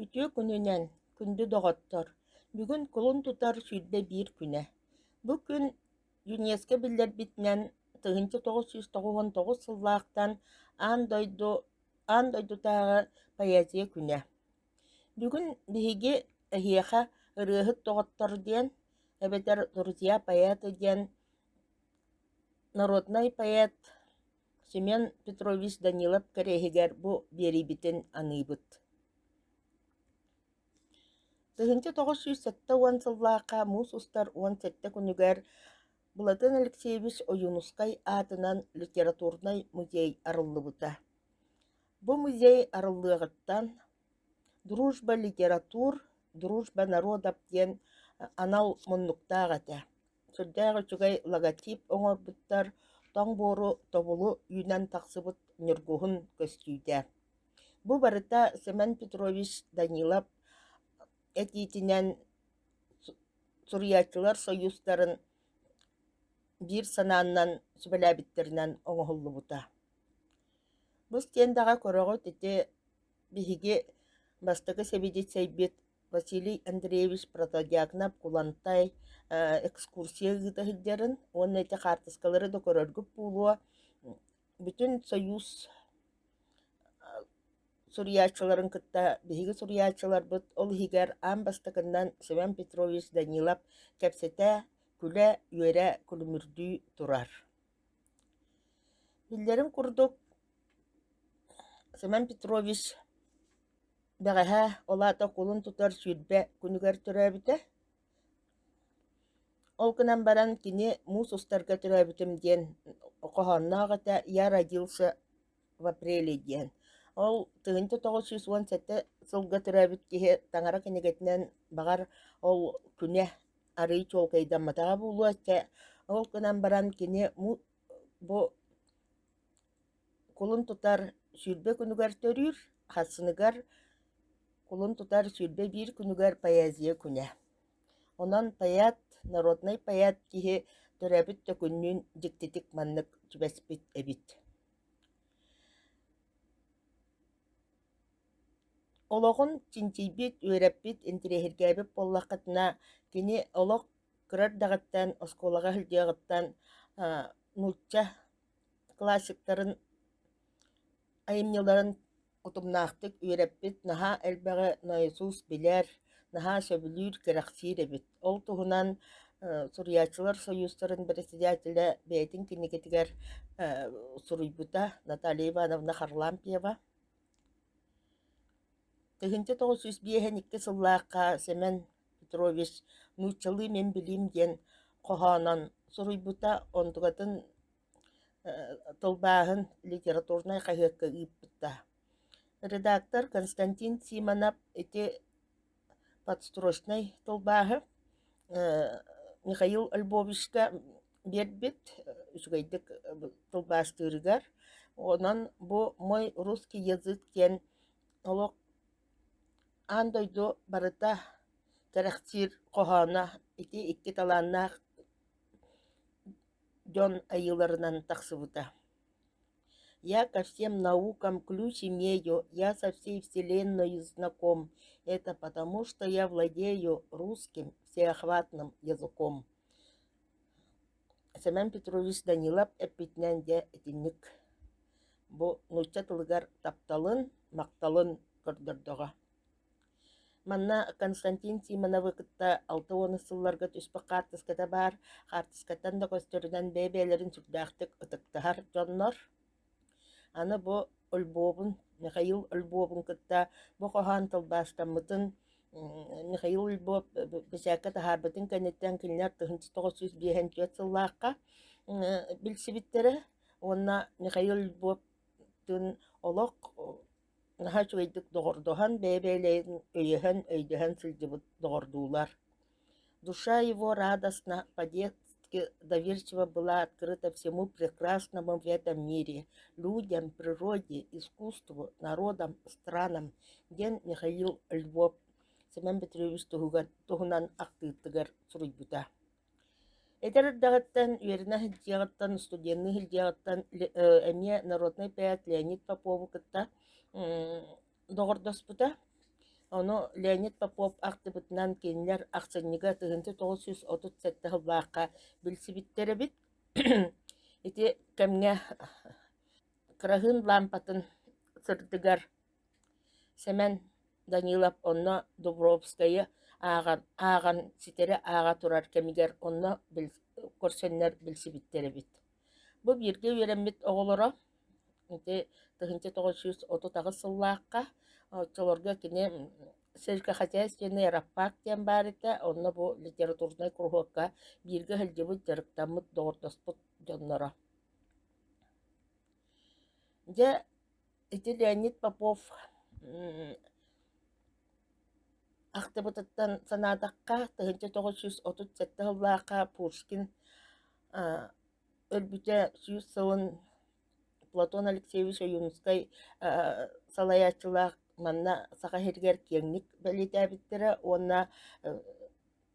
Ütüö күнүнен күндү доҕоттор. Бүгүн кулун тутар сүүрбэ биир күнэ. Бу күн ЮНЕСКО биллэрбитинэн тыһынчы 999 сыллаахтан аан дойдутааҕы поэзия күнэ. Бүгүн биһиги эһиэхэ ырыаһыт тоҕоттор диэн, эбэтэр друзья поэты диэн народный поэт Семен Петрович Данилов кэрэһигэр бу биэриибитин аныыбыт. Тыһынчы 908 сыллаакка муус устар 17 күнүгэр Булатын Алексеевич Оюнускай аатынан литературный музей арыллыбыта. Бу музей арыллыаҕыттан «Дружба литератур, дружба народов» диэн анал муннуктаах этэ. Сүрдээх үчүгэй логотип оҥорбуттар тоҥ буору тобулу үүнэн тахсыбыт ньургуһун көстүүтэ. Бу барыта Семен Петрович Данилов этиитинэн Сурьячылар союзтарын биир санааннан сүбэлээбиттеринэн оҥоһуллубута. Бу стендаҕа көрөҕүт ити биһиги бастакы себидит сэйбит Василий Андреевич Протодиакнов кулантай экскурсия ыытаһылдьарын, уонна ити хаартыскалары да көрөргүп буулуо бүтүн союз сурьячыларын кытта биһиги сурьячыларбыт ол иһигэр аан бастакыннан Семен Петрович Данилов кэпсэтэ күлэ үөрэ күлүмүрдүү турар. Биллэрин курдук Семен Петрович бэҕэһэ олаата кулун тутар сүүрбэ күнүгэр төрөөбүтэ. Ол кынан баран кини муус устарга төрөөбүтүм диэн кохонноох этэ «Я родился в апреле» диэн. Ол тыһынчы 917 сылга төрөөбүт киһи таҥара кинигэтинэн баҕар ол күнэ арый чуолкайдамматаҕа буулуочча, ол кынан баран кини бу кулун тутар сүүрбэ күнүгэр төрүүр, хассыныгар кулун тутар сүүрбэ биир күнүгэр поэзия күнэ. Онон поэт, народный поэт киһи төрөөбүт да күннүүн дьиктитик маннык түбэспит эбит. Олоҕун чинчийбит, үөрэппит, интирэһиргээбит буоллаххытына кини олох кырар даҕыттан, оскуолаҕа сылдьыаҕыттан нуучча классиктарын айымньыларын утумнаахтык үөрэппит, наһаа элбэҕи наизусть билэр, наһаа сөбүлүүр кэрэхсиир эбит. Ол туһунан Сурьячылар союзтарын председателя бэйэтин кинигэтигэр суруйбута Наталья Ивановна Харлампиева. Тыһынчы 902 сыллаакка Семен Петрович «Нууччалыы мен билиим» диэн хоһоонон суруйбута, онтугатын тылбааһын литературнай хаһыакка ыыппыта. Редактор Константин Симонов ити подстрочной тылбааһы Михаил Альбовичка биэрбит үчүгэйдик тылбаастыырыгар. Онон бу «Мой русский язык» диэн олох аан дойду барыта кэрэхтиир хоһоона ити икки талааннаах дьон айыларынан тахсыбыта. «Я ко всем наукам ключ имею, я со всей вселенной знаком. Это потому, что я владею русским всеохватным языком». Семен Петрович Данилов эппитинэн дьэ этинник бу нуучча тылыгар тапталын, макталын көрдөрдөҕө. Манна Константин Симоновы кытта 6-10 сылларга түспэ хаартыската баар, хаартыскаттан да көстөрүнэн бэйэлэрин сүрдээхтик ытыктаһар дьоннор. Аны бу Ольбовун, Михаил Ольбовун кытта бу хоһоон тылбаастаммытын Михаил Ольбов бисээкка таһаарбытын кэнниттэн кинилэр тыһынчы 905 сыллаакка билсибиттере. Уонна Михаил Ольбовтун олох наһаа үчүгэйдик доҕордоһон бэйэбэйэлэйин өйдөһөн сылдьыбыт доҕордуулар. Душа его радостна, по-детски доверчиво была открыта всему прекрасному в этом мире, людям, природе, искусству, народам, странам. Ден Михаил Львов Семен Петрович туһунан ахтыыттыгар суруйбута. Этер дагыттан үеринэ хылдьыаҕыттан, студенны хылдьыаҕыттан эмиэ народный поэт Леонид Попову кытта доҕордоспута. Ону Леонид Попов актыбытынан кинилер аксынныга тыгынты 937 хылбаакка билсибиттеребит. Ити кемге кырахын лампатын сырдыгар Семен Данилов онно Дубровская ааган ситере аага турар кемигер онно көрсөннер билсибиттеребит. Бу бирге вереммит оголоро ити тыгынчы 930 сыллаакка очолорга кини сельскохозяйственный раппак тем барыта онно бу литературный кругокка бирге хылжыбыт жарыктаммыт доордоспут дьонноро. Же ити Леонид Попов Ахтыбытыттан санаатакка тыгынчы 937 сыллаакка Пушкин өлбүтэ сүүс сылын Платон Алексеевич Юнускай салаячылаах манна саха хергер кеңник белитээбиттере уонна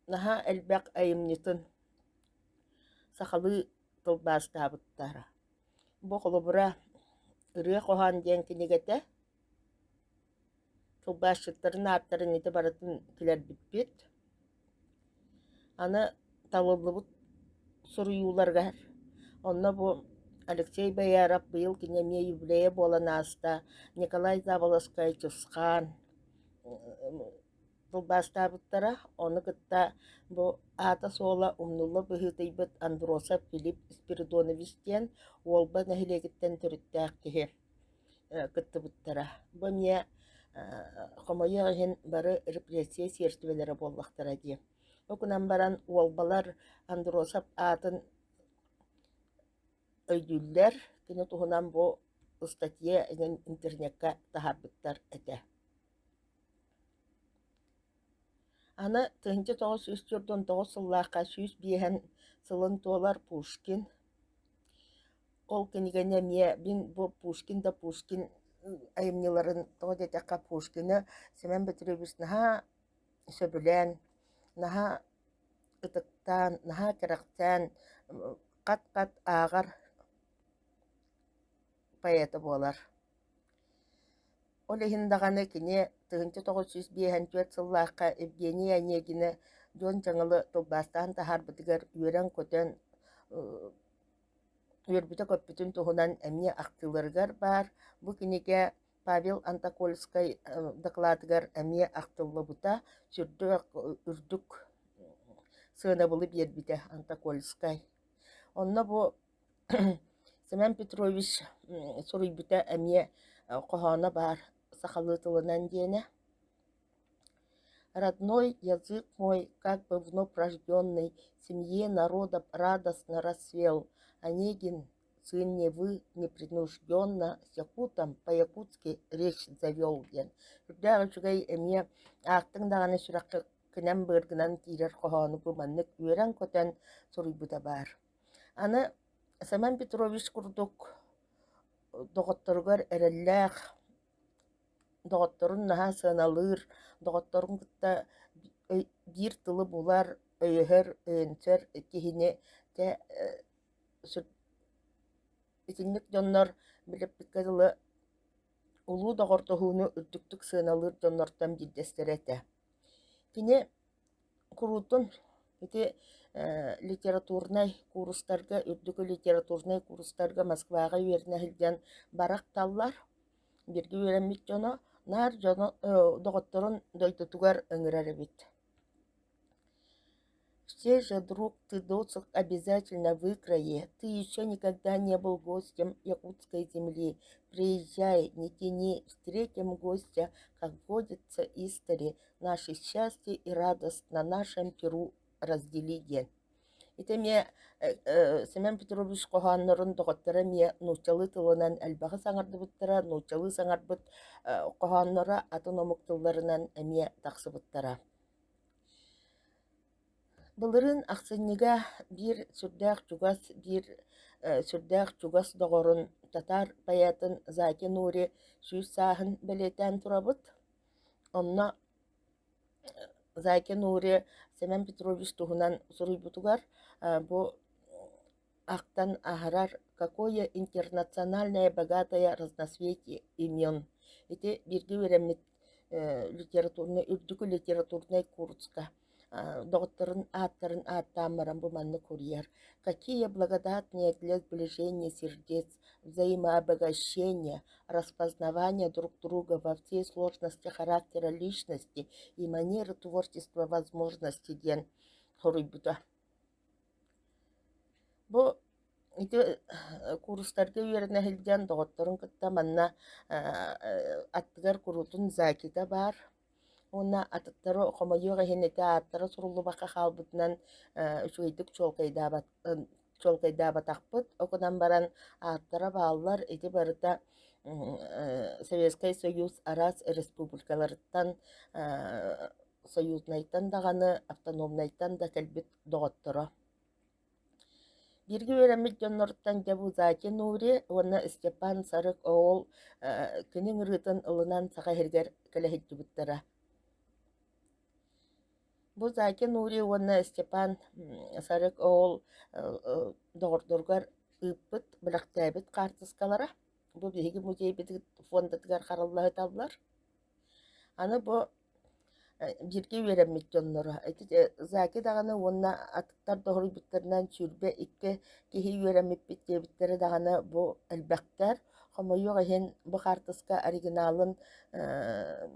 наха элбэк айымнытын сахалы тылбаастаабыттара. Бу холобура ырыа коһаан диэн кинигете тылбаашчыттарын ааттарын ити баратын килэрбиппит. Аны талыллыбыт суруюларгар. Онно бу Алексей Бояров быйыл кинемие юбилея боланааста Николай Заволоскай Чусхан тылбаастаабыттара оны кытта бу аата суола умнулла быһыытыйбыт Андросов Филипп Спиридонович диэн уолба нэһилиэгиттэн төрүттээх киһи кыттыбыттара. Бу мие хомойо иһин бары репрессия сиэртибэлэри буоллахтара дии. Окунан баран уолбалар Андросов аатын өйдүллэр кини туһунан бу статья интернетка таһаарбыттар этэ. Аны тыгынчы 949 сыллаакка сүүс биэһэн сылын туолар Пушкин. Ол кинигене мие бин бу Пушкин да Пушкин айымныларын тоҕодетекка Пушкины Семен Петрович наһа сөбүлэн, наһа ытыктаан, наһа кэрэхтээн кат-кат аагар поэта буолар. Ол иһин кини тыгынчы 905 сыллаакка Евгения Онегина дьон чаҥылы тылбаастаан таһаарбытыгар үөрэн көтөн үөрбүтэ көппүтүн туһунан эмиэ ахтылырыгар баар. Бу киниге Павел Антокольской докладыгар эмиэ ахтыллыбыта сүрдүк үрдүк сыанабылы биэрбитэ Антокольской. Онно бу Семен Петрович суруйбута эмиэ коһоона баар сахалы тылынан диэне. Родной язык мой, как бы вновь рожденный, семье народов радостно расцвел. Онегин, сын Невы, непринужденно, с якутом по-якутски речь завел. Үрдәгы чугай эмиэ аактың даганы сүрәккэ кынам быргынан тирер коһоону бу маннык үөрэн көтөн суруйбута баар. Аны Семен Петрович курдук доҕотторугар эрэллээх доҕотторун наһаа сыаналыыр, доҕотторун кытта биир тылы булар өйөһөр, өйөнсөр киһини тэ итинник дьоннор билеппикке тылы улуу доҕортоһууну үрдүктүк сыаналыыр дьоннортон билдэстерэтэ. Кини курутун ити литературнай курустарга, үрдүкү литературнай курустарга Москвага үөрнэ сылдьан барак таллар бирги үөрэммит дьоно наар дьоно доҕотторун дойтутугар ыҥырар эбит. Все же, друг, ты досуг обязательно выкрои. Ты еще никогда не был гостем якутской земли. Приезжай, не тяни, встретим гостя, как водится истори. Наше счастье и радость на нашем перу раздели ден. Ите мие Семен Петрович коһааннорун доҕоттара мие нуучалы тылынан элбэҕи саҥардыбыттара, нуучалы саҥарбыт коһааннора атын омуктулларынан эмиэ тахсыбыттара. Былырын ахсынныга бир сүрдээх чугас доҕорун татар поэтын Заки Нури сүүс сааһын белетээн турабыт. Онно Заки Нури Семен Петрович туһунан суруйбутугар бу ахтан аһарар какое интернациональное богатое разноцветие имен. Ити бирги үөрэммит үрдүкү литературный курска доҕотторун ааттарын ааттааммаран бу манны курьер. Какие благодатные для сближения сердец, взаимообогащения, распознавания друг друга во всей сложности характера личности и манеры творчества возможности ден хоруйбута. Бу ити курстарга үөрэнэ хилдьэн доҕотторун кытта манна аттыгар курутун Закита бар. Уна аттыттары хомойуга хенете аттара суруллубакка халбытынан үчүгэйдик чолкайдаабатахпыт. Окунан баран аттара бааллар ити барыта Советский Союз арас республикаларыттан союзнайттан даганы автономнайттан да кэлбит доҕотторо. Бирги өремит дьоннорттан жабу Заки Нури, уонна Степан Сарык оол күнүң ырытын ылынан саха хиргер кэлэһиджибыттара. Бу Заки Нури уонна Степан Сарык оол доҕордоргар ыыппыт бырахтаабыт картыскалара. Бу биһиги музейбит фондатыгар хараллаһыт аллар. Аны бу бирги үөреммит дьонноро. Заки даганы уонна аттыктар доһоруйбуттарынан сүрбэ икки киһи үөреммиппит диэбиттери даганы бу элбэхтэр хомойуга иһин бу картыска оригиналын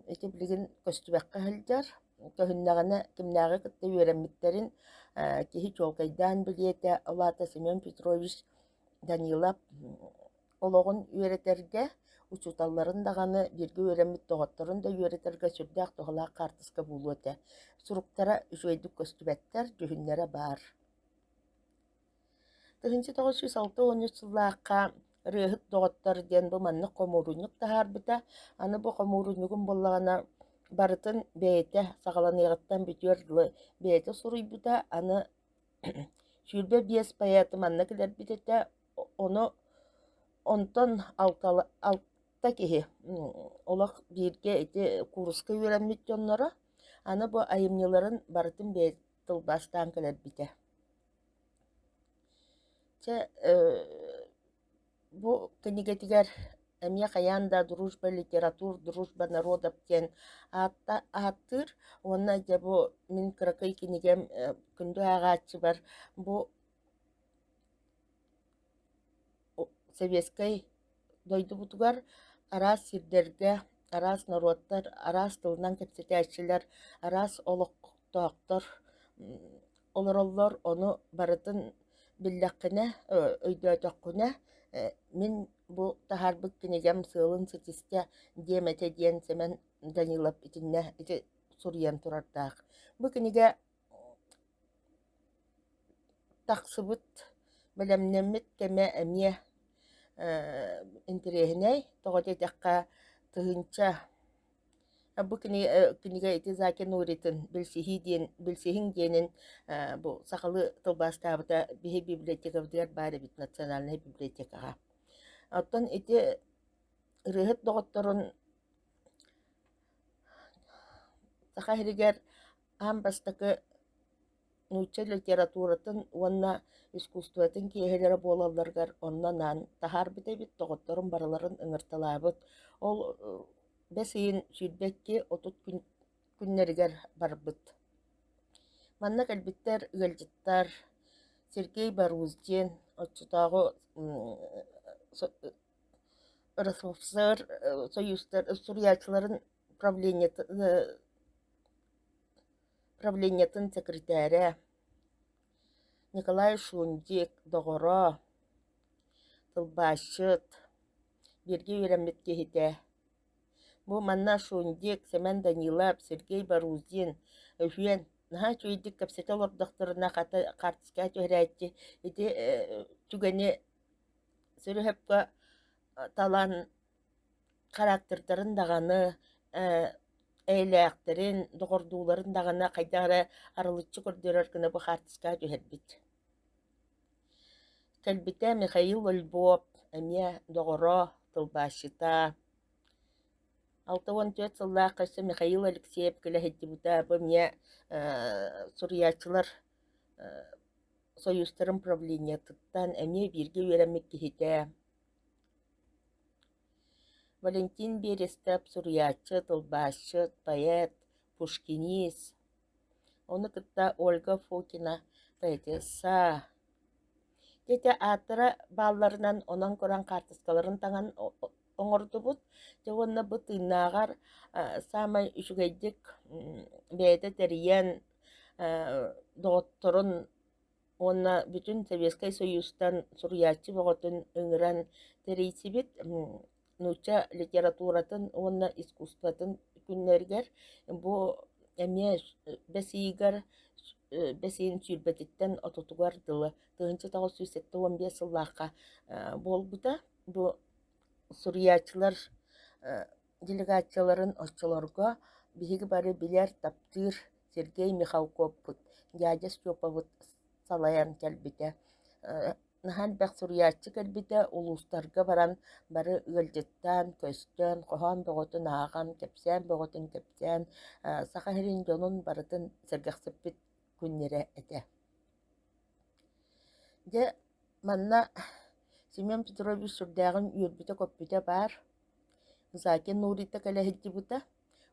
ити билигин көстүбэккэ сылдьар. Көһүннэҕинэ кимнээҕи кытта үөреммиттерин киһи чуолкайдаан билиэтэ Олата Семен Петрович Данилов ологун үөрэтергэ учуталларын даганы бирги үөреммит доҕотторун да үөрэтергэ сүрдээх тоһолаах картыска буулуотэ. Суруктара үчүгэйдик көстүбэттэр түһүннэрэ баар. 1906 сыллаахха рыахыт доҕоттор диэн бу маннык хомууруннук таһаарбыта. Аны бу хомууруннугун боллаҕына барытын бэйэтэ саҕаланыйҕыттан бүтүөр бэйэтэ суруйбута. Аны сүүрбэ биэс поэты манна килэрбитэтэ ону онтон алта киһи олох бииргэ ити курска үөреммит дьонноро. Аны бу айымньыларын барытын бэйэт тылбастаан килэрбитэ. Бу книгатигэр эмиэ хайаан да «Дружба литератур, дружба народов» диэн ааттыр. Уонна дьэ бу мин кыракый кинигэм күндү аагааччы бар. Бу Советской дойдубутугар араас сирдерге, араас народтар, араас тылынан кэпсэтээччилэр, араас олохтооктор олороллор ону барытын биллэххинэ, өйдөөтөххүнэ мин бу таһаарбыт кинигэм сыылын сытыстэ диэмэтэ диэн Семен Данилов итиннэ ити суруйан турардаах. Бу кинигэ тахсыбыт белемнэммит кэмэ эмиэ интереһинэй тоҕотиэтэххэ тыһынча бу кинигэ ити Заки Нуритын билсиһиҥ диэнин бу сахалы тылбаастаабыта биһи библиотекабытыгар баар эбит национальный библиотекаҕа. Оттон ити ырыахыт доҕотторун саха сиригэр аан бастакы нуучча литературатын уонна искусствотын киэһэлэрэ буолалларгар оннанан таһаарбыт эбит доҕотторун бараларын ыҥырталаабыт. Ол бэс ыйын сүүрбэкки отут күннэригэр барбыт. Манна кэлбиттэр ыалдьыттар Сергей Боруздин, оччутааҕу РСФСР суруячыларын правлениятын секретаря Николай Шундик, доҕоро, тылбааччыт, бирги үөреммит киһитэ. Бу манна Шундик, Семен Данилов, Сергей Боруздин өһүөн наһаа чуйдик кэпсэтэ олордохторуна картыска төһөрээччи ити түгэни сүрүһэппэ талан характердарын даганы эйлээхтерин доҕордууларын дагана хайдаара арылыччы көрдөрөр кына бу картыска төһөрбит. Кэлбитэ Михаил Львов эмиэ доҕоро тылбааччыта. 64 сыллаах кайса Михаил Алексеев килэһиджибыта бу эмиэ суруячылар союзтарын правлениятыттан эмиэ бииргэ үөреммит киһитэ. Валентин Берестеп, сурьячы, тылбашчы, поэт, пушкинист. Оны кытта Ольга Фокина, поэтесса. Тете атыра балларынан онан көран картыскаларын таңан оңордубут. Те онна бу тыыннаагар самай үчүгэйдик бэйэтэ терийэн доҕотторун онна бүтүн Советский Союзтан сурьяччы боҕотун ыҥыран терийсибит нуча литературатын онна искусстватын күннэригэр бу эмиэ бэсиигэр бэсиин сүүрбэтиттэн отутугар дылы 1985 сыллаахха буолбута бу сурьячылар делегацияларын оччолорго биһиги бары билэр таптыыр Сергей Михалков дядя Степа салаян кэлбитэ наһан бэх сурьяччы кэлбитэ улуустарга баран бары ыалдьыттан көстөн хоһоон бөҕөтүн ааган кэпсээн бөҕөтүн кэпсээн саха сирин дьонун барытын сэргэхсиппит күннэрэ этэ. Дьэ манна Семен Петрович сүрдээҕин үөрбүтэ көппүтэ баар Заки Нурита кэлэһилдьибыта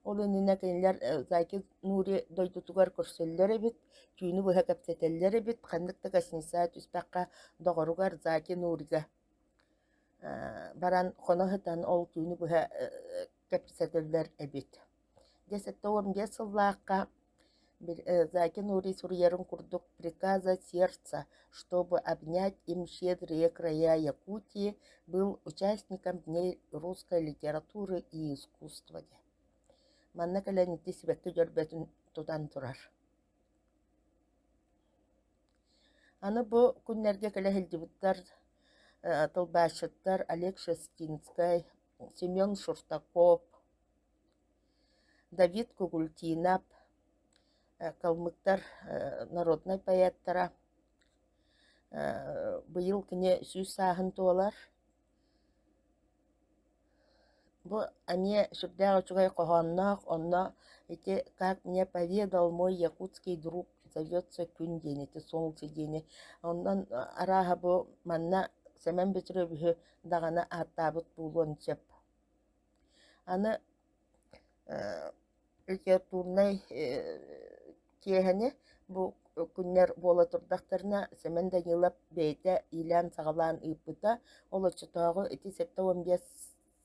ол үнүнэ кинилэр Заки Нури дойдутугар көрсөллөр эбит түүнү быһа кэпсэтэллэр эбит ханнык каснисаа түспэхха доҕоругар Заки Нурига баран хоноһытан ол түүнү быһа кэпсэтэллэр эбит. Дьэ сэттэ биэс сыллаахха Заки Нури сурьерын курдук приказа сердца, чтобы обнять им щедрые края Якутии, был участником Дней русской литературы и искусства. Манна кэлэнитти сибэкки дьөрбөтүн тутан турар. Аны бу күннэргэ кэлэһилдибыттар тылбааччыттар Олег Шестинский, Семен Шуртаков, Давид Кугультинап, калмыктар народный поэттара быйыл кини сүүс сааһын туолар. Бу амие сүрдээх очугай коһоонноох онно ити как мне поведал мой якутский друг зовется күн диэн ити солнце диэни. Оннон арааһа бу манна Семен Петровичу даҕаны ааттаабыт буулуон сөп. Аны литературный киэһини бу күннэр буола турдахтарына Семен Данилов бэйэтэ иляан саҕалаан ыыппыта ол оччотооҕу ити 7-15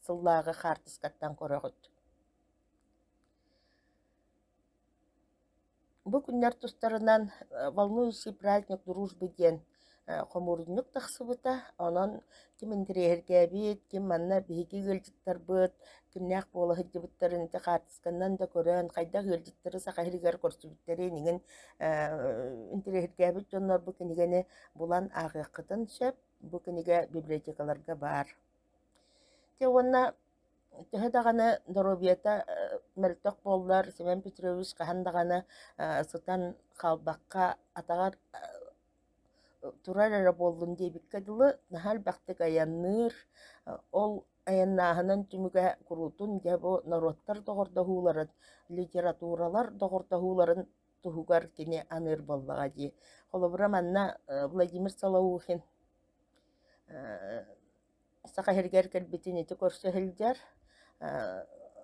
сыллааҕы хаартыскаттан көрөҕүт. Бу күннэр тустарынан волнующий праздник дружбы диэн хомуруннук тахсыбыта, онон ким интирэһэргээбит, ким манна биһиги ыалдьыттарбыт, кимнээх буолаһыдьыбыттарын ити хаартысканнан да көрөөн, хайдах ыалдьыттары саҕаһырыгар көрсүбүттэрии ниҥин интирэһэргээбит дьоннор бу кинигини булан ааҕыаххытын сөп, бу кинигэ библиотекаларга баар. Те уонна төһө даҕаны Доробиэта мөлтөх буоллар Семен Петрович хаһан даҕаны сытан хаалбахха атаҕар турар эрэ буоллун диэбикке дылы наһаа элбэхтик аянныыр ол аяннааһынан түмүгэ курутун дьэ бу норуоттар доҕордоһууларын, литературалар доҕордоһууларын туһугар кини аныыр боллаҕа дии. Холобура манна Владимир Солоухин саҕаһырыгар кэлбитин ити көрсөһүлдьэр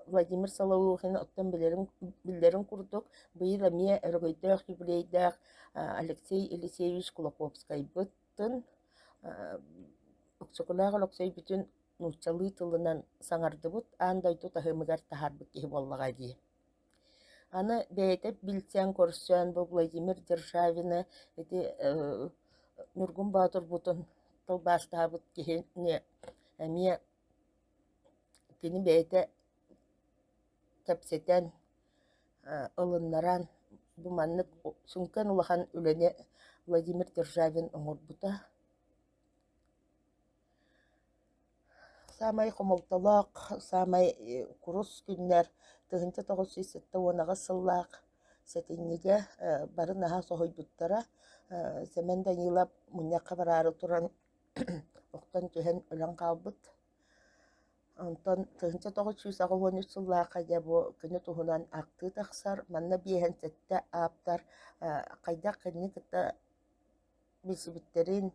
Владимир Солоухин оттон биллэрин курдук быйыл эмиэ өрөгөйдөөх юбилейдээх Алексей Елисеевич Кулаковскайбыттын Уксукулаах олоксой бүтүн нууччалыы тылынан саҥардыбыт аан дойду таһыымыгар таһаарбыт киһи буоллаҕа дии. Аны бэйэтэ билсээн көрсөөн бу Владимир Державины ити Нургун Баатурбутун тылбаастаабыт киһини эмиэ кини бэйэтэ кэпсэтэн ылыннаран бу маннык сүнкэн улахан үлэни Владимир Державин оҥорбута. Самай хомолтолоох, самай курус күннэр 1907 сыллаах сэтиннигэ бары наһаа соһуйбуттара Семен Данилов мунньакка бараары туран охтон түһэн өлөн хаалбыт. Онтон 1993 сыллаахха дьэ бу күнү туһунан актыы тахсар манна биэһэн сэтте ааптар хайдах кэнни кытта билсибиттерин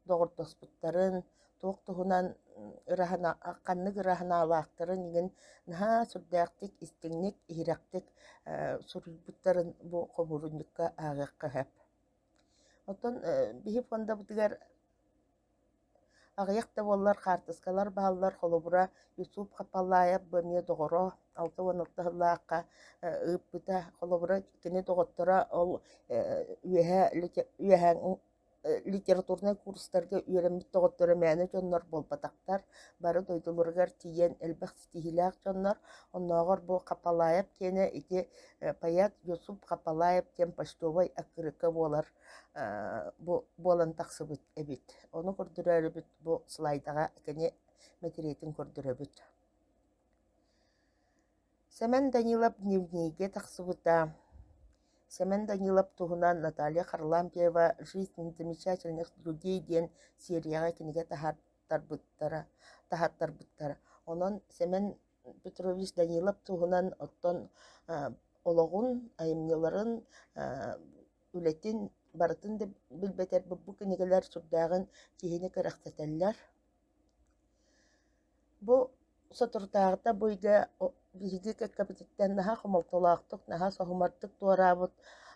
доҕордоспуттарын туох туһунан ырахана акканнык ыраханаалаахтарын иген наһаа сурдаактык истиңник иһирэхтик суруйбуттарын бу хомуруннукка аагакка хэп. Отон биһи фонда бутыгар аҕыйахта буоллар хаартыскалар бааллар холобура Юсуп Хапалаев бымия доҕоро алты уоналтаһылаахха ыыппыта холобура кини доҕоттора ол үөһэн литературный курстарга үөрэммит тоҕоттора мээнэ дьоннор болбатахтар бары дойдулургар тиийэн элбэх стиһилээх дьоннор онноогор бу Хапалаев киэне ити паят Юсуп Хапалаев тем почтовой аккырыкка буолар буолан тахсыбыт эбит. Ону көрдүрөрүбүт бу слайдага кини материэтин көрдүрөбүт. Семен Данилов дневниге тахсыбыта. Семен Данилов туһунан Наталья Харлампиева «Жизнь замечательных людей» ден серияга киниге тахаттарбыттара. Онон Семен Петрович Данилов туһунан оттон ологун, айымныларын, үлетин, барытын да билбетер бу кинигелер сурдаагын киһини кырахтаталлар. Бу сотуртаагыта бойга биһиги капитеттен наһа хомолтолаактык, наһа сохумартык туараабыт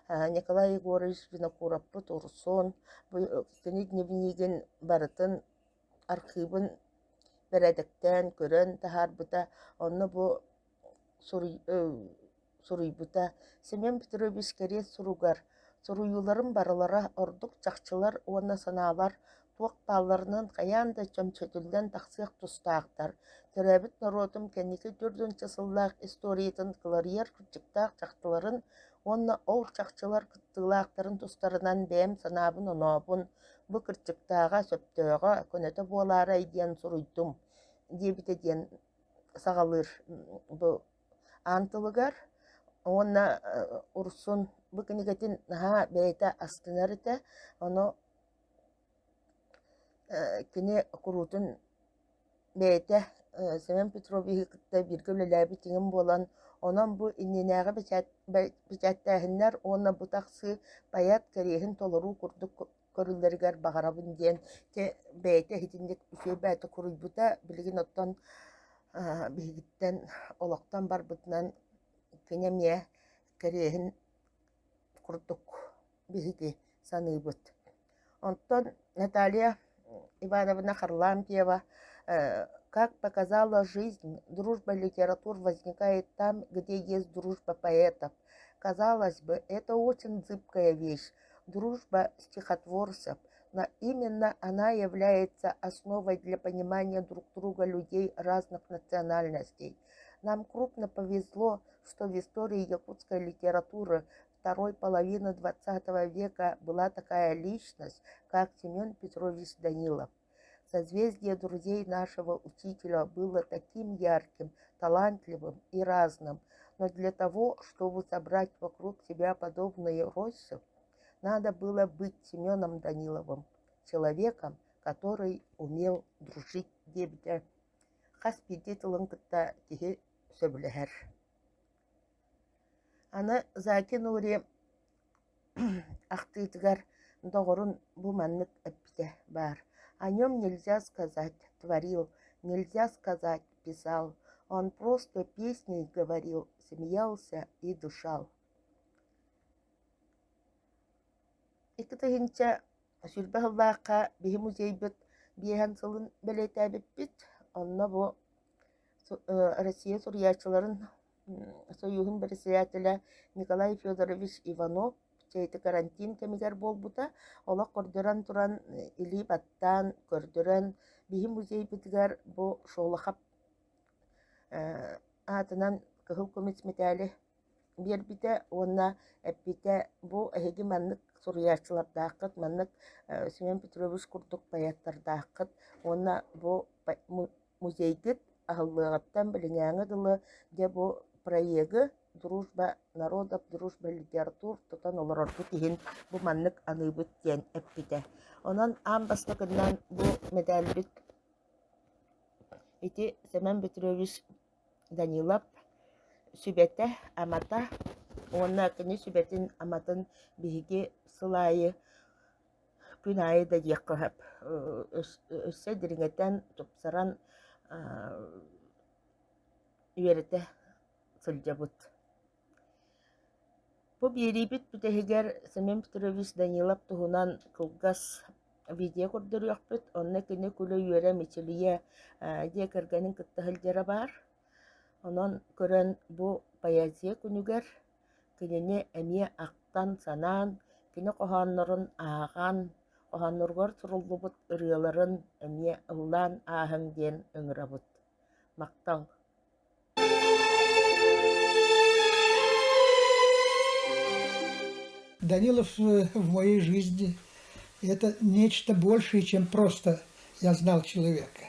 Николай Егорович Винокуровпут урсон, бу кини дневнигин барытын архивын бередектен көрөн тахарбыта, онно бу суруйбута. Семен Петрович керес суругар, суруюларын барылара ордук чакчылар уонна санаалар туох паалларынан каяанда чөмчөтүлден тахсыах тустаактар. Төрөбүт народум кенники дүрдүнчө сыллаах историятын кыларыйар кырдьыктаах чактыларын уонна ол чакчылар кыттыылаактарын тустарынан бэм санаабын онообун бу кырдьыктаага сөптөөгө көнөтө буолаарай диэн суруйдум диэбите диэн сагалыр бу аантылыгар. Уонна урсун бу кинигетин наһаа бэйэ астынарыта, ону кини курутун бэйэ Семен Петрович кытта бирге үлэлээби тиңин буолан, онон бу иннинээҕэ бичээттээһиннэр уонна бу тахсы паят кэриэһин толоруу курдук көрүллэригэр баҕарабын диэн те бэйэ хитинник үчүө бэйэ куруйбута билигин оттон биһигиттен олохтон барбытынан кини эмиэ кэриэһин курдук биһиги саныыбыт. Онтон Наталья Ивановна Харлампиева как показала жизнь, дружба литератур возникает там, где есть дружба поэтов. Казалось бы, это очень зыбкая вещь, дружба стихотворцев, но именно она является основой для понимания друг друга людей разных национальностей. Нам крупно повезло, что в истории якутской литературы второй половины XX века была такая личность, как Семен Петрович Данилов. Созвездие друзей нашего учителя было таким ярким, талантливым и разным, но для того, чтобы собрать вокруг себя подобные рощи, надо было быть Семеном Даниловым, человеком, который умел дружить дебде. Хаспиди тылынкытта тихи сөбіләһәр. Аны Заки Нури ахтыйтыгар доғырын бу маннык эппите бар. О нем нельзя сказать «творил», нельзя сказать «писал». Он просто песней говорил, смеялся и дышал. Икытыгынча сүрбәһыллааққа биһи музейбіт биэһэн сылын бэлэйтээбиппит, онно бу Россия сурьячыларын союзун председателя Николай Федорович Иванов чейти карантин кемигер болбута, ола көрдөрөн туран или баттан көрдөрөн биһи музейбитигер бу шолахап атынан кыһыл көмүс метали биэрбите, онна эппите бу эһиги маннык сурьячылардааккыт, маннык Семен Петрович курдук паяттардааккыт, онна бу музейгит аһыллыаҕаттан билиҥээҥҥэ дылы де бу проеги «Дружба народов, дружба литератур» тутан олорорбут иһин бу маннык аныыбыт диэн эппите. Онон аан бастакынан бу медальбит ити Семен Петрович Данилов сүбэтэ амата, онна кини сүбэтин аматын биһиги сылаайы күн айы да диэккэһэп. Өссө дириҥэтэн тупсаран үөрэтэ сылдьабыт. Бу биэрийбит бүтэһигэр Семен Петрович Данилов туһунан кылгас видео курдуруохпут, онна кини күлө үөрэ мичилийэ дие кэргэнин кыттаһылдьара бар. Онон көрөн бу поэзия күнүгэр кинини эмиэ актан санаан, кини кохооннорун ааҕан, кохоонноргор суруллубут ырыаларын эмиэ ыллаан ааһын диэн ыҥырабыт. Мактал. Данилов в моей жизни — это нечто большее, чем просто я знал человека.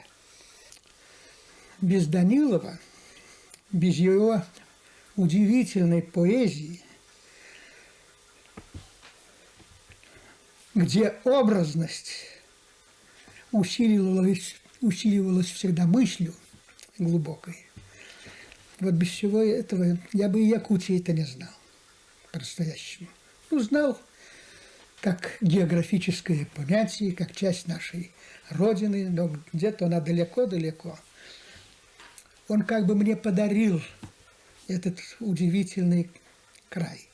Без Данилова, без его удивительной поэзии, где образность усиливалась всегда мыслью глубокой, вот без всего этого я бы и Якутии-то не знал по-настоящему. Знал как географическое понятие, как часть нашей Родины, но где-то она далеко-далеко. Он как бы мне подарил этот удивительный край.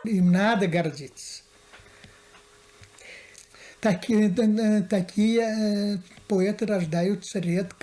Им надо гордиться. Такие поэты рождаются редко.